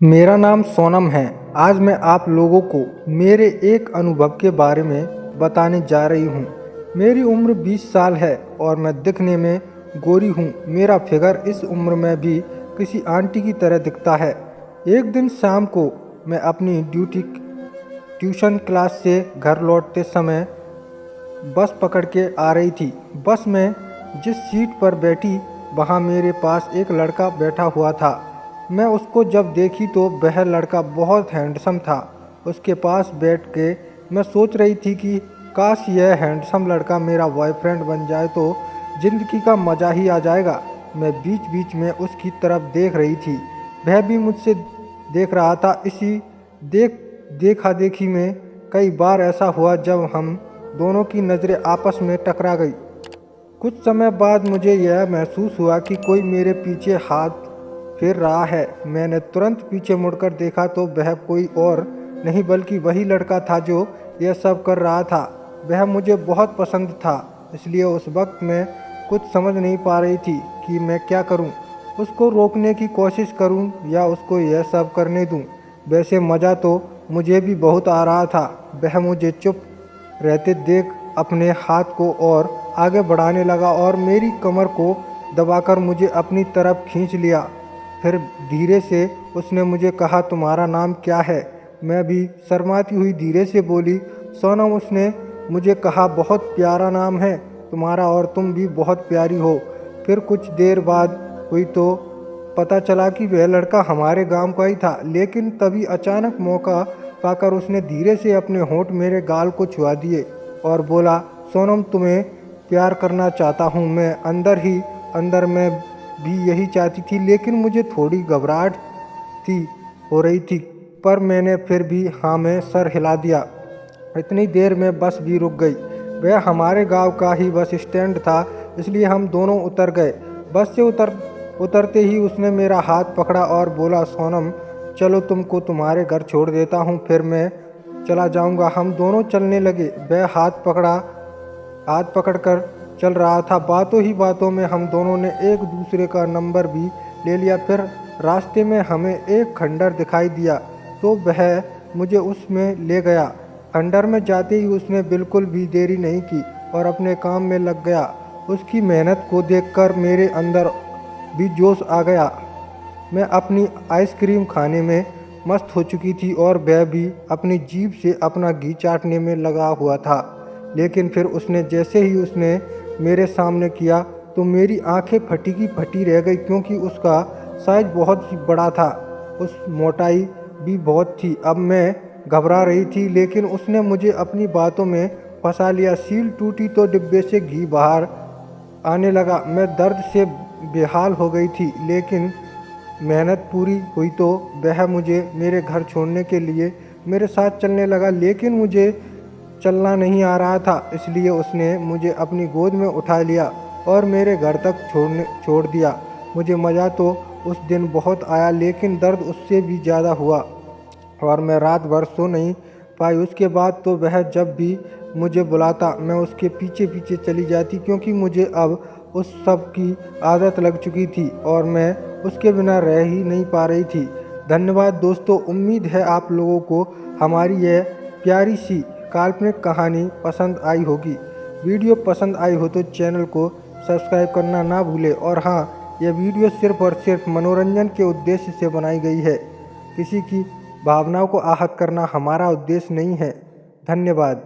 मेरा नाम सोनम है। आज मैं आप लोगों को मेरे एक अनुभव के बारे में बताने जा रही हूँ। मेरी उम्र 20 साल है और मैं दिखने में गोरी हूँ। मेरा फिगर इस उम्र में भी किसी आंटी की तरह दिखता है। एक दिन शाम को मैं अपनी ट्यूशन क्लास से घर लौटते समय बस पकड़ के आ रही थी। बस में जिस सीट पर बैठी वहाँ मेरे पास एक लड़का बैठा हुआ था। मैं उसको जब देखी तो वह लड़का बहुत हैंडसम था। उसके पास बैठ के मैं सोच रही थी कि काश यह हैंडसम लड़का मेरा बॉयफ्रेंड बन जाए तो ज़िंदगी का मज़ा ही आ जाएगा। मैं बीच बीच में उसकी तरफ देख रही थी, वह भी मुझसे देख रहा था। इसी देखा देखी में कई बार ऐसा हुआ जब हम दोनों की नज़रें आपस में टकरा गई। कुछ समय बाद मुझे यह महसूस हुआ कि कोई मेरे पीछे हाथ फेर रहा है। मैंने तुरंत पीछे मुड़कर देखा तो वह कोई और नहीं बल्कि वही लड़का था जो यह सब कर रहा था। वह मुझे बहुत पसंद था, इसलिए उस वक्त मैं कुछ समझ नहीं पा रही थी कि मैं क्या करूं। उसको रोकने की कोशिश करूं या उसको यह सब करने दूं। वैसे मज़ा तो मुझे भी बहुत आ रहा था। वह मुझे चुप रहते देख अपने हाथ को और आगे बढ़ाने लगा और मेरी कमर को दबाकर मुझे अपनी तरफ खींच लिया। फिर धीरे से उसने मुझे कहा, तुम्हारा नाम क्या है? मैं भी शर्माती हुई धीरे से बोली, सोनम। उसने मुझे कहा, बहुत प्यारा नाम है तुम्हारा और तुम भी बहुत प्यारी हो। फिर कुछ देर बाद हुई तो पता चला कि वह लड़का हमारे गांव का ही था। लेकिन तभी अचानक मौका पाकर उसने धीरे से अपने होंठ मेरे गाल को छुआ दिए और बोला, सोनम, तुम्हें प्यार करना चाहता हूँ। मैं अंदर ही अंदर में भी यही चाहती थी, लेकिन मुझे थोड़ी घबराहट थी हो रही थी, पर मैंने फिर भी हाँ में सर हिला दिया। इतनी देर में बस भी रुक गई। वह हमारे गांव का ही बस स्टैंड था, इसलिए हम दोनों उतर गए। बस से उतरते ही उसने मेरा हाथ पकड़ा और बोला, सोनम, चलो तुमको तुम्हारे घर छोड़ देता हूँ, फिर मैं चला जाऊँगा। हम दोनों चलने लगे। वह हाथ पकड़कर चल रहा था। बातों ही बातों में हम दोनों ने एक दूसरे का नंबर भी ले लिया। फिर रास्ते में हमें एक खंडर दिखाई दिया तो वह मुझे उसमें ले गया। खंडर में जाते ही उसने बिल्कुल भी देरी नहीं की और अपने काम में लग गया। उसकी मेहनत को देखकर मेरे अंदर भी जोश आ गया। मैं अपनी आइसक्रीम खाने में मस्त हो चुकी थी और वह भी अपनी जीभ से अपना घी चाटने में लगा हुआ था। लेकिन फिर उसने जैसे ही उसने मेरे सामने किया तो मेरी आंखें फटी की फटी रह गई, क्योंकि उसका साइज बहुत ही बड़ा था। उस मोटाई भी बहुत थी। अब मैं घबरा रही थी, लेकिन उसने मुझे अपनी बातों में फंसा लिया। सील टूटी तो डिब्बे से घी बाहर आने लगा। मैं दर्द से बेहाल हो गई थी, लेकिन मेहनत पूरी हुई तो वह मुझे मेरे घर छोड़ने के लिए मेरे साथ चलने लगा। लेकिन मुझे चलना नहीं आ रहा था, इसलिए उसने मुझे अपनी गोद में उठा लिया और मेरे घर तक छोड़ दिया। मुझे मज़ा तो उस दिन बहुत आया, लेकिन दर्द उससे भी ज़्यादा हुआ और मैं रात भर सो नहीं पाई। उसके बाद तो वह जब भी मुझे बुलाता मैं उसके पीछे पीछे चली जाती, क्योंकि मुझे अब उस सब की आदत लग चुकी थी और मैं उसके बिना रह ही नहीं पा रही थी। धन्यवाद दोस्तों। उम्मीद है आप लोगों को हमारी यह प्यारी सी काल्पनिक कहानी पसंद आई होगी। वीडियो पसंद आई हो तो चैनल को सब्सक्राइब करना ना भूलें। और हाँ, यह वीडियो सिर्फ और सिर्फ मनोरंजन के उद्देश्य से बनाई गई है। किसी की भावनाओं को आहत करना हमारा उद्देश्य नहीं है। धन्यवाद।